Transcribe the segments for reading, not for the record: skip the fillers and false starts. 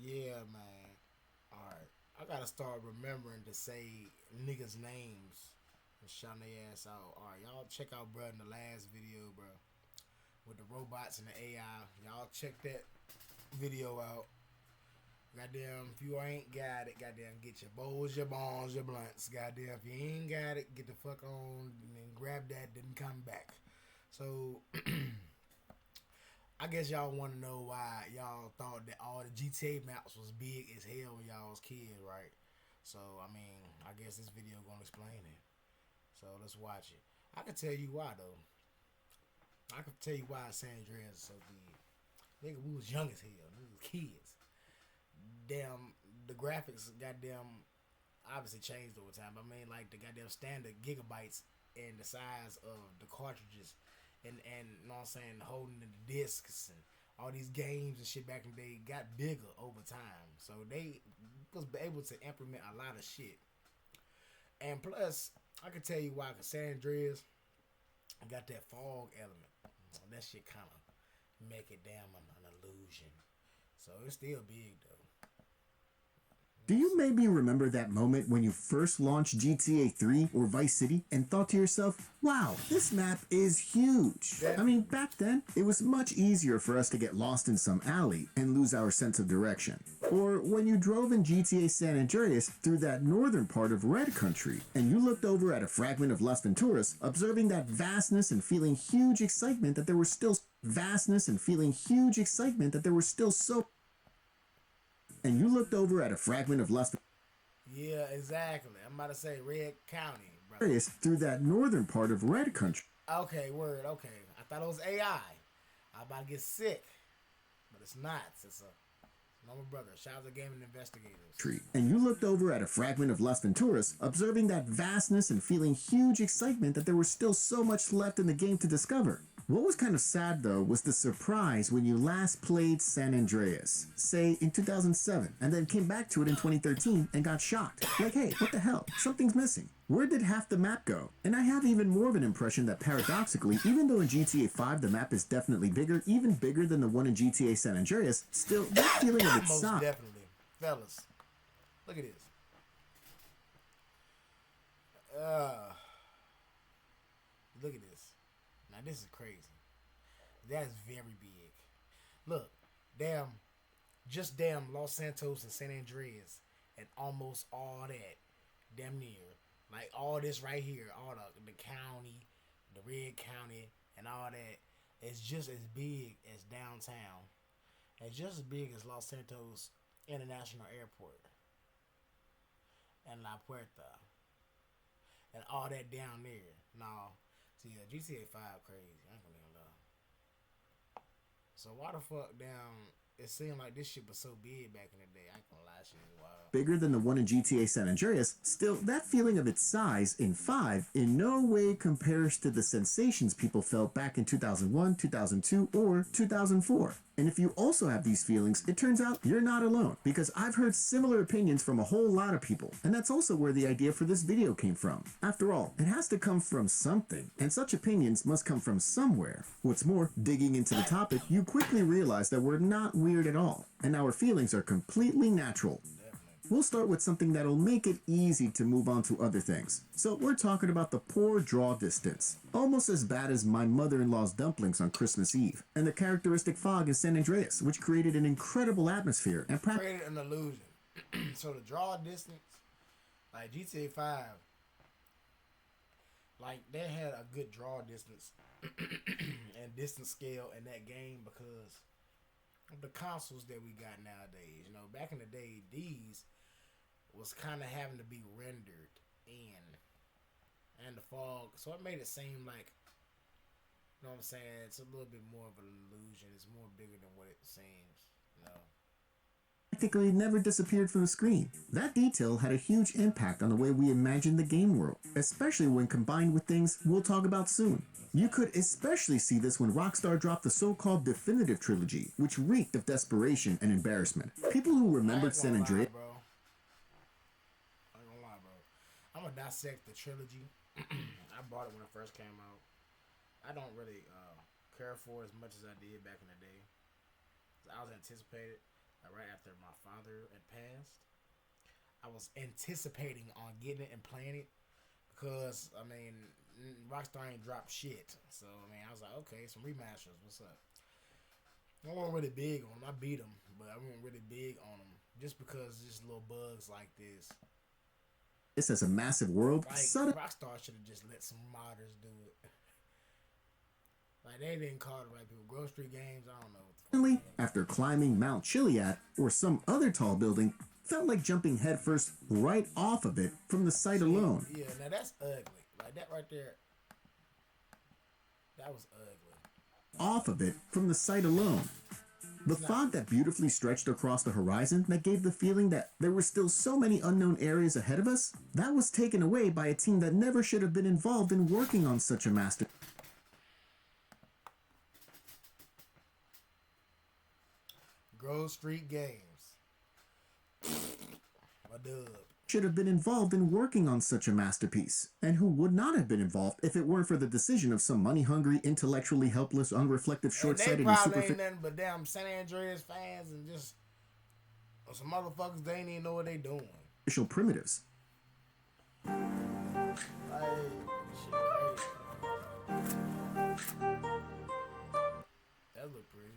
Yeah, man. Alright. I gotta start remembering to say niggas' names and shouting their ass out. Alright, y'all check out, bro, in the last video, bro, with the robots and the AI. Y'all check that video out. Goddamn, if you ain't got it, goddamn, get your bowls, your bongs, your blunts. Goddamn, if you ain't got it, get the fuck on and grab that, then come back. So, I guess y'all want to know why y'all thought that all the GTA maps was big as hell when y'all was kids, right? So, I mean, I guess this video gonna explain it. So let's watch it. I can tell you why though. I can tell you why San Andreas is so big. Nigga, we was young as hell. We was kids. Damn, the graphics, goddamn, obviously changed over time. I mean, like the goddamn standard gigabytes and the size of the cartridges, and you know what I'm saying, holding the discs and all these games and shit back in the day got bigger over time. So they was able to implement a lot of shit. And plus, I can tell you why. Cause San Andreas got that fog element. That shit kind of make it damn an illusion. So it's still big though. Do you maybe remember that moment when you first launched GTA 3 or Vice City and thought to yourself, wow, this map is huge? I mean, back then, it was much easier for us to get lost in some alley and lose our sense of direction. Or when you drove in GTA San Andreas through that northern part of Red Country and you looked over at a fragment of Las Venturas, observing that vastness and feeling huge excitement that there were still so and you looked over at a fragment of Las Yeah, exactly. I'm about to say Red County, bro. Vegas through that northern part of Red Country. Okay, word. Okay, I thought it was AI. I'm about to get sick, but it's not. It's a normal brother. Shout out to Gaming Investigators. And you looked over at a fragment of Las Venturas, observing that vastness and feeling huge excitement that there was still so much left in the game to discover. What was kind of sad though was the surprise when you last played San Andreas, say in 2007, and then came back to it in 2013 and got shocked. Like, hey, what the hell? Something's missing. Where did half the map go? And I have even more of an impression that paradoxically, even though in GTA 5 the map is definitely bigger, even bigger than the one in GTA San Andreas, still that feeling of its Most size. definitely, fellas. Look at this. Uh, Look at this. Now this is crazy. That's very big. Look, damn, just damn Los Santos and San Andreas and almost all that, damn near, like all this right here, all the county, the Red County, and all that, is just as big as downtown, and just as big as Los Santos International Airport and La Puerta and all that down there. No, see, GTA 5 crazy. I ain't gonna lie. So why the fuck down? It seemed like this shit was so big back in the day. I ain't gonna lie, shit is wild. Bigger than the one in GTA San Andreas, still, that feeling of its size in 5 in no way compares to the sensations people felt back in 2001, 2002, or 2004. And if you also have these feelings, it turns out you're not alone, because I've heard similar opinions from a whole lot of people, and that's also where the idea for this video came from. After all, it has to come from something, and such opinions must come from somewhere. What's more, digging into the topic, you quickly realize that we're not weird at all, and our feelings are completely natural. We'll start with something that'll make it easy to move on to other things. So we're talking about the poor draw distance. Almost as bad as my mother-in-law's dumplings on Christmas Eve, and the characteristic fog in San Andreas, which created an incredible atmosphere and created an illusion. So the draw distance, like GTA 5, like they had a good draw distance and distance scale in that game because of the consoles that we got nowadays. You know, back in the day, these was kind of having to be rendered in and the fog, so it made it seem like, you know what I'm saying, it's a little bit more of an illusion. It's more bigger than what it seems, you know. Practically never disappeared from the screen. That detail had a huge impact on the way we imagined the game world, especially when combined with things we'll talk about soon. You could especially see this when Rockstar dropped the so-called Definitive Trilogy, which reeked of desperation and embarrassment. People who remembered San Andreas... I ain't gonna lie, bro. I'm gonna dissect the trilogy. I bought it when it first came out. I don't really care for it as much as I did back in the day. I was anticipated. like right after my father had passed. I was anticipating on getting it and playing it because I mean Rockstar ain't dropped shit, so I mean I was like, okay, some remasters, what's up? I wasn't really big on them. I beat them, but I wasn't really big on them just because just little bugs like this. This as a massive world, like Rockstar should have just let some modders do it. Like they didn't call the right people. Grove Street Games, I don't know. Suddenly, after climbing Mount Chiliad or some other tall building, felt like jumping headfirst right off of it from the sight alone. Yeah, now that's ugly. Like that right there. That was ugly. Off of it from the sight alone. The fog that beautifully stretched across the horizon that gave the feeling that there were still so many unknown areas ahead of us, that was taken away by a team that never should have been involved in working on such a master. Grove Street Games. My dub. Should have been involved in working on such a masterpiece, and who would not have been involved if it weren't for the decision of some money-hungry, intellectually helpless, unreflective, short-sighted, and superficial. Ain't nothing but damn San Andreas fans and just some motherfuckers. They ain't even know what they doing. Primitives. Like, shit crazy. That look pretty.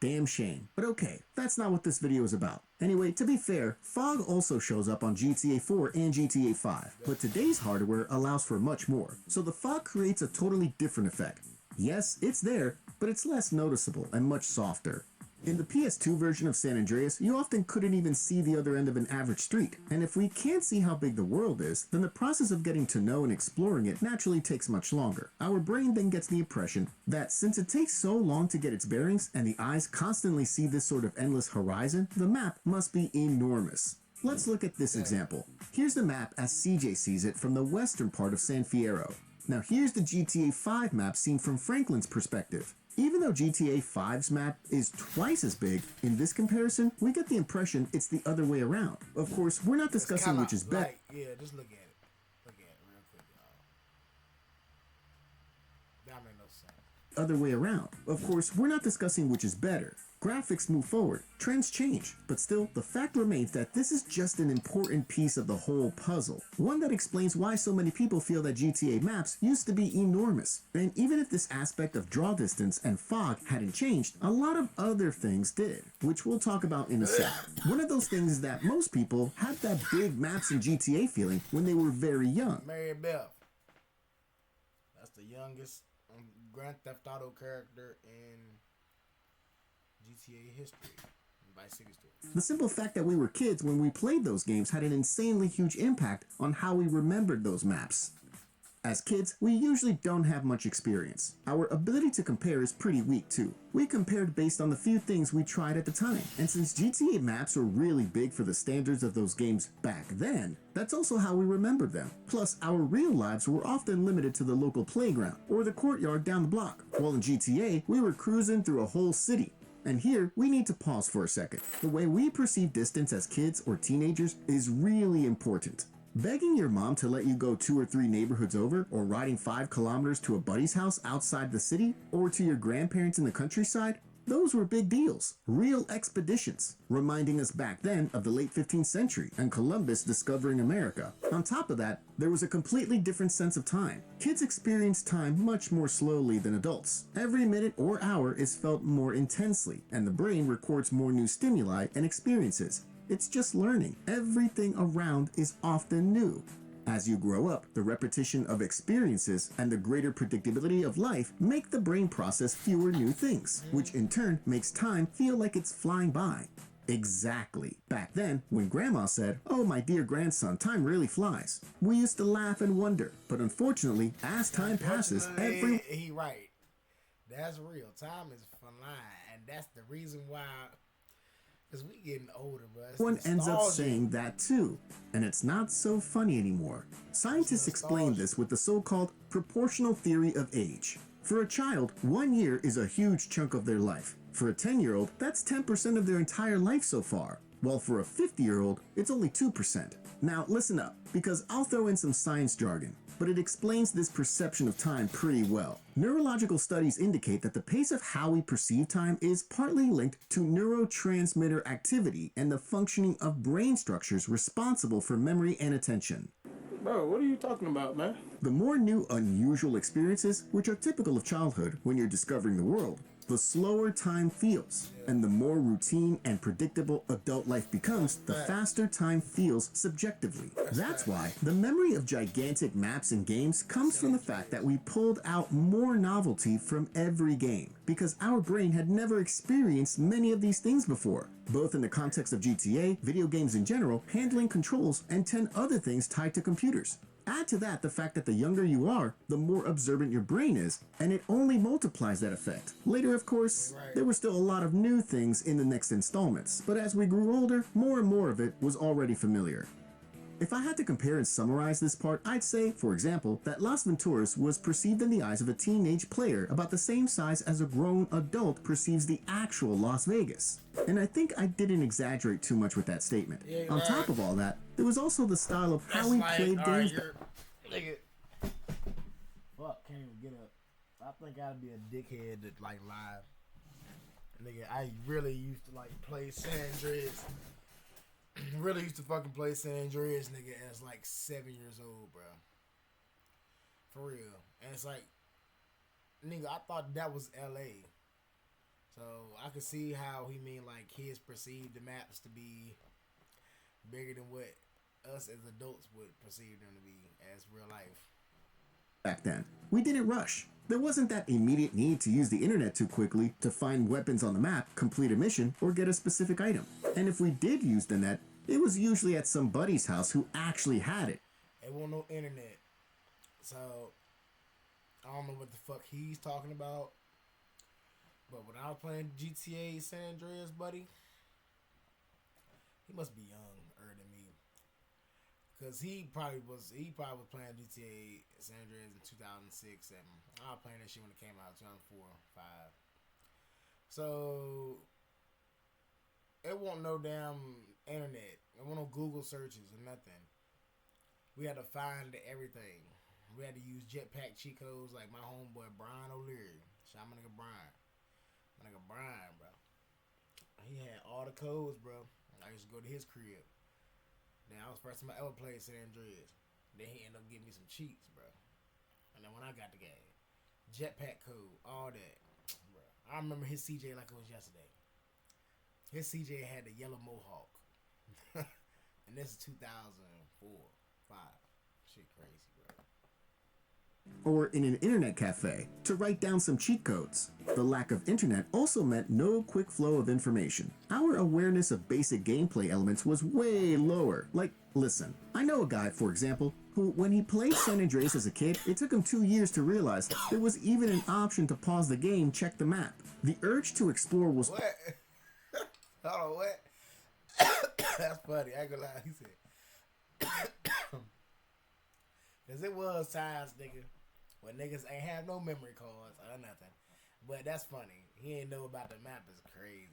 Damn shame. But okay, that's not what this video is about. Anyway, to be fair, fog also shows up on GTA 4 and GTA 5, but today's hardware allows for much more, so the fog creates a totally different effect. Yes, it's there, but it's less noticeable and much softer. In the PS2 version of San Andreas, you often couldn't even see the other end of an average street, and if we can't see how big the world is, then the process of getting to know and exploring it naturally takes much longer. Our brain then gets the impression that since it takes so long to get its bearings and the eyes constantly see this sort of endless horizon, the map must be enormous. Let's look at this example. Here's the map as CJ sees it from the western part of San Fierro. Now here's the GTA 5 map seen from Franklin's perspective. Even though GTA 5's map is twice as big, in this comparison, we get the impression it's the other way around. Of course, we're not discussing which is better. Like, yeah, just look at it. Look at it real quick, y'all. That made no sense. Other way around. Of course, we're not discussing which is better. Graphics move forward, trends change, but still, the fact remains that this is just an important piece of the whole puzzle. One that explains why so many people feel that GTA maps used to be enormous. And even if this aspect of draw distance and fog hadn't changed, a lot of other things did, which we'll talk about in a sec. One of those things is that most people had that big maps in GTA feeling when they were very young. Mary Beth. That's the youngest Grand Theft Auto character in GTA history. Vice City story. The simple fact that we were kids when we played those games had an insanely huge impact on how we remembered those maps. As kids, we usually don't have much experience. Our ability to compare is pretty weak too. We compared based on the few things we tried at the time, and since GTA maps were really big for the standards of those games back then, that's also how we remembered them. Plus, our real lives were often limited to the local playground or the courtyard down the block, while in GTA, we were cruising through a whole city. And here, we need to pause for a second. The way we perceive distance as kids or teenagers is really important. Begging your mom to let you go 2 or 3 neighborhoods over, or riding 5 kilometers to a buddy's house outside the city, or to your grandparents in the countryside, those were big deals, real expeditions, reminding us back then of the late 15th century and Columbus discovering America. On top of that, there was a completely different sense of time. Kids experience time much more slowly than adults. Every minute or hour is felt more intensely, and the brain records more new stimuli and experiences. It's just learning. Everything around is often new. As you grow up, the repetition of experiences and the greater predictability of life make the brain process fewer new things, which in turn makes time feel like it's flying by. Exactly. Back then, when Grandma said, "Oh, my dear grandson, time really flies," we used to laugh and wonder. But unfortunately, as time passes, He right. That's real. Time is flying, and that's the reason why. Because we getting older, bro. One ends up saying that too, and it's not so funny anymore. Scientists explain this with the so-called proportional theory of age. For a child, 1 year is a huge chunk of their life. For a 10-year-old, that's 10% of their entire life so far, while for a 50-year-old, it's only 2%. Now listen up, because I'll throw in some science jargon. but it explains this perception of time pretty well. Neurological studies indicate that the pace of how we perceive time is partly linked to neurotransmitter activity and the functioning of brain structures responsible for memory and attention. Bro, what are you talking about, man? The more new, unusual experiences, which are typical of childhood when you're discovering the world, the slower time feels. And the more routine and predictable adult life becomes, the faster time feels subjectively. That's why the memory of gigantic maps and games comes from the fact that we pulled out more novelty from every game, because our brain had never experienced many of these things before, both in the context of GTA, video games in general, handling controls, and 10 other things tied to computers. Add to that the fact that the younger you are, the more observant your brain is, and it only multiplies that effect. Later, of course, there were still a lot of new things in the next installments, but as we grew older, more and more of it was already familiar. If I had to compare and summarize this part, I'd say, for example, that Las Venturas was perceived in the eyes of a teenage player about the same size as a grown adult perceives the actual Las Vegas. And I think I didn't exaggerate too much with that statement. On top of all that, there was also the style of how we played games. Nigga. Fuck, can't even get up. I think I'd be a dickhead that like live. Nigga, I really used to like play San Andreas. Really used to fucking play San Andreas, nigga, as like 7 years old, bro. For real. And it's like, nigga, I thought that was LA. So I could see how he mean like kids perceive the maps to be bigger than what us as adults would perceive them to be as real life. Back then, we didn't rush. There wasn't that immediate need to use the internet too quickly to find weapons on the map, complete a mission, or get a specific item. And if we did use the net, it was usually at some buddy's house who actually had it. It wasn't no internet. So, I don't know what the fuck he's talking about. But when I was playing GTA San Andreas, buddy, he must be younger than me. Because he probably was playing GTA San Andreas in 2006. And I was playing that shit when it came out, 2004, 5. So, it wasn't no damn internet. It wasn't no Google searches or nothing. We had to find everything. We had to use jetpack cheat codes like my homeboy Brian O'Leary. Shout out my nigga Brian. My nigga Brian, bro. He had all the codes, bro. I used to go to his crib. Then I was the first time I ever played San Andreas. Then he ended up giving me some cheats, bro. And then when I got the game, jetpack code, all that, bro. I remember his CJ like it was yesterday. His CJ had the yellow mohawk. And this is 2004, 5. Shit crazy, bro. Or in an internet cafe to write down some cheat codes. The lack of internet also meant no quick flow of information. Our awareness of basic gameplay elements was way lower. Like, listen, I know a guy, for example, who, when he played San Andreas as a kid, it took him 2 years to realize there was even an option to pause the game, check the map. The urge to explore was... What? Hold on, what? That's funny, I ain't gonna lie, he said. Cause it was times, nigga, when niggas ain't have no memory cards or nothing. But that's funny. He ain't know about the map is crazy.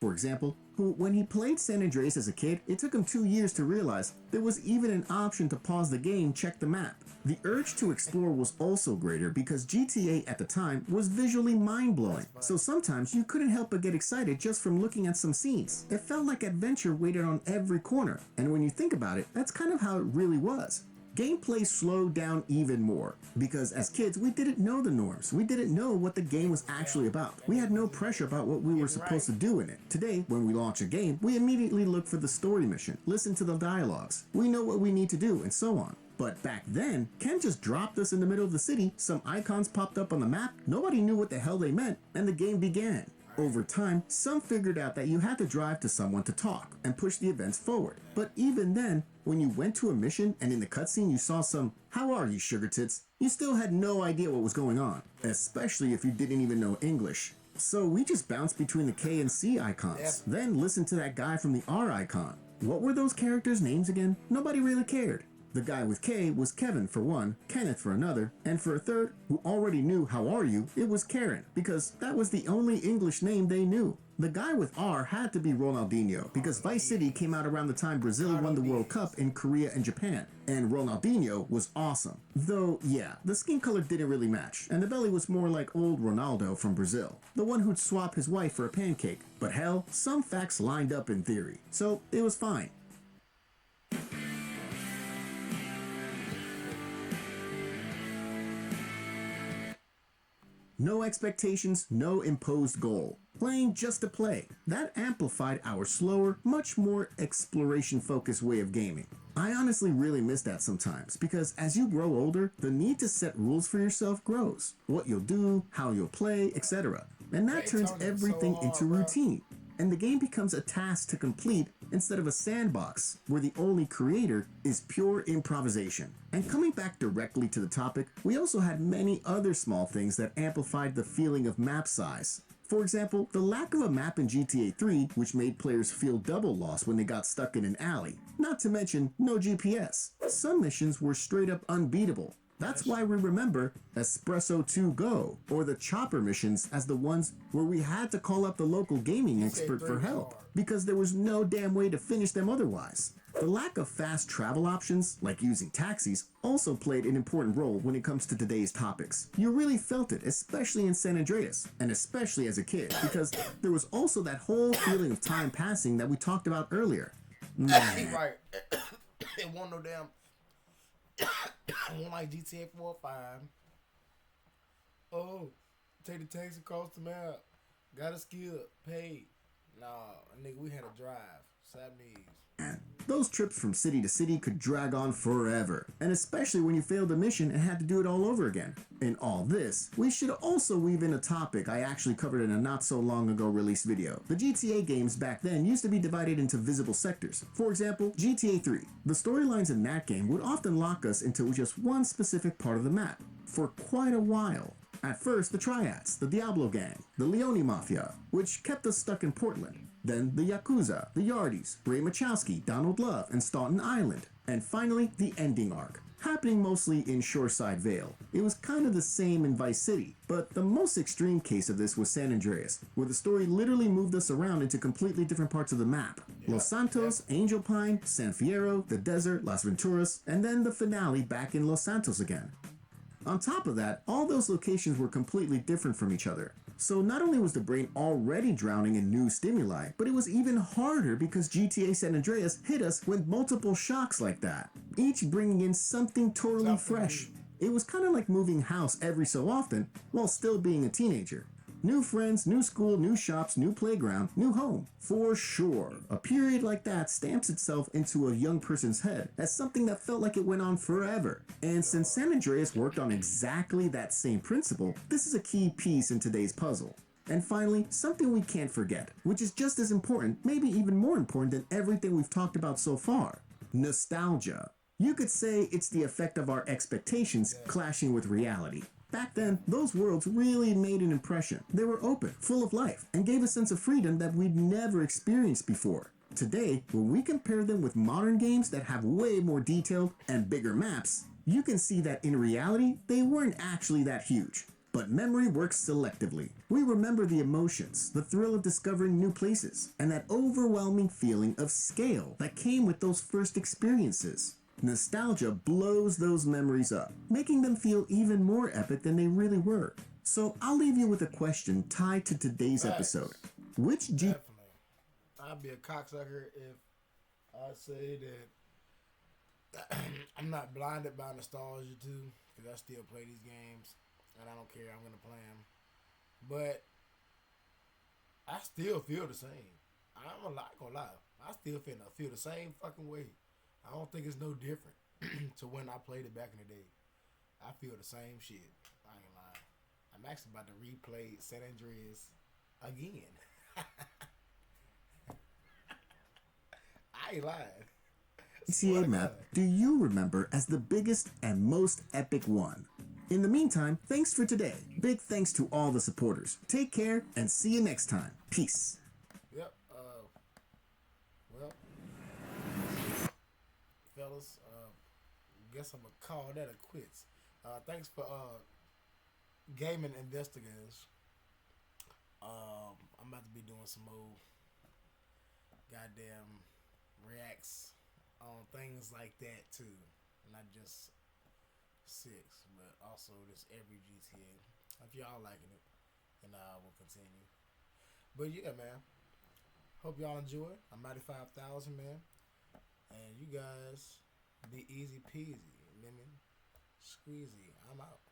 For example, who, when he played San Andreas as a kid, it took him 2 years to realize there was even an option to pause the game, check the map. The urge to explore was also greater because GTA at the time was visually mind-blowing, so sometimes you couldn't help but get excited just from looking at some scenes. It felt like adventure waited on every corner, and when you think about it, that's kind of how it really was. Gameplay slowed down even more, because as kids, we didn't know the norms. We didn't know what the game was actually about. We had no pressure about what we were supposed to do in it. Today, when we launch a game, we immediately look for the story mission, listen to the dialogues. We know what we need to do, and so on. But back then, Ken just dropped us in the middle of the city, some icons popped up on the map, nobody knew what the hell they meant, and the game began. Over time, some figured out that you had to drive to someone to talk and push the events forward. But even then, when you went to a mission and in the cutscene you saw some, "How are you, sugar tits?" you still had no idea what was going on, especially if you didn't even know English. So we just bounced between the K and C icons, then listened to that guy from the R icon. What were those characters' names again? Nobody really cared. The guy with K was Kevin for one, Kenneth for another, and for a third, who already knew how are you, it was Karen, because that was the only English name they knew. The guy with R had to be Ronaldinho, because Vice City came out around the time Brazil won the World Cup in Korea and Japan, and Ronaldinho was awesome. Though, yeah, the skin color didn't really match, and the belly was more like old Ronaldo from Brazil, the one who'd swap his wife for a pancake. But hell, some facts lined up in theory, so it was fine. No expectations, no imposed goal. Playing just to play. That amplified our slower, much more exploration-focused way of gaming. I honestly really miss that sometimes, because as you grow older, the need to set rules for yourself grows. What you'll do, how you'll play, etc. And that turns everything into routine. And the game becomes a task to complete instead of a sandbox where the only creator is pure improvisation. And coming back directly to the topic, we also had many other small things that amplified the feeling of map size. For example, the lack of a map in GTA 3, which made players feel double lost when they got stuck in an alley. Not to mention, no GPS. Some missions were straight up unbeatable. That's why we remember Espresso 2 Go, or the chopper missions as the ones where we had to call up the local gaming expert for help, because there was no damn way to finish them otherwise. The lack of fast travel options, like using taxis, also played an important role when it comes to today's topics. You really felt it, especially in San Andreas, and especially as a kid, because there was also that whole feeling of time passing that we talked about earlier. Man. Right. It won't no damn... One like GTA 4 or 5. Oh, take the taxi across the map. Got a skill, paid. Nah, nigga, we had to drive. Sabnese. Those trips from city to city could drag on forever, and especially when you failed a mission and had to do it all over again. In all this, we should also weave in a topic I actually covered in a not so long ago released video. The GTA games back then used to be divided into visible sectors. For example, GTA 3. The storylines in that game would often lock us into just one specific part of the map, for quite a while. At first, the Triads, the Diablo Gang, the Leone Mafia, which kept us stuck in Portland. Then the Yakuza, the Yardis, Ray Machowski, Donald Love, and Staunton Island. And finally, the ending arc, happening mostly in Shoreside Vale. It was kind of the same in Vice City, but the most extreme case of this was San Andreas, where the story literally moved us around into completely different parts of the map. Los Santos, Angel Pine, San Fierro, the desert, Las Venturas, and then the finale back in Los Santos again. On top of that, all those locations were completely different from each other. So not only was the brain already drowning in new stimuli, but it was even harder because GTA San Andreas hit us with multiple shocks like that, each bringing in something totally fresh. It was kind of like moving house every so often while still being a teenager. New friends, new school, new shops, new playground, new home. For sure, a period like that stamps itself into a young person's head as something that felt like it went on forever. And since San Andreas worked on exactly that same principle, this is a key piece in today's puzzle. And finally, something we can't forget, which is just as important, maybe even more important than everything we've talked about so far. Nostalgia. You could say it's the effect of our expectations clashing with reality. Back then, those worlds really made an impression. They were open, full of life, and gave a sense of freedom that we'd never experienced before. Today, when we compare them with modern games that have way more detailed and bigger maps, you can see that in reality, they weren't actually that huge. But memory works selectively. We remember the emotions, the thrill of discovering new places, and that overwhelming feeling of scale that came with those first experiences. Nostalgia blows those memories up, making them feel even more epic than they really were. So I'll leave you with a question tied to today's episode. Which Definitely. I'd be a cocksucker if I say that I'm not blinded by nostalgia too, because I still play these games, and I don't care, I'm going to play them. But I still feel the same. I'm not going to lie. I still feel the same fucking way. I don't think it's no different to when I played it back in the day. I feel the same shit. I ain't lying. I'm actually about to replay San Andreas again. I ain't lying. GTA map do you remember as the biggest and most epic one? In the meantime, thanks for today. Big thanks to all the supporters. Take care and see you next time. Peace. Yep. Well, fellas, guess I'm gonna call that a quits. Thanks for gaming investigators. I'm about to be doing some more goddamn reacts on things like that too, not just 6, but also this every GTA. If y'all liking it, and I will continue. But yeah, man. Hope y'all enjoy it. I'm 95,000, man. And you guys be easy peasy, lemon squeezy. I'm out.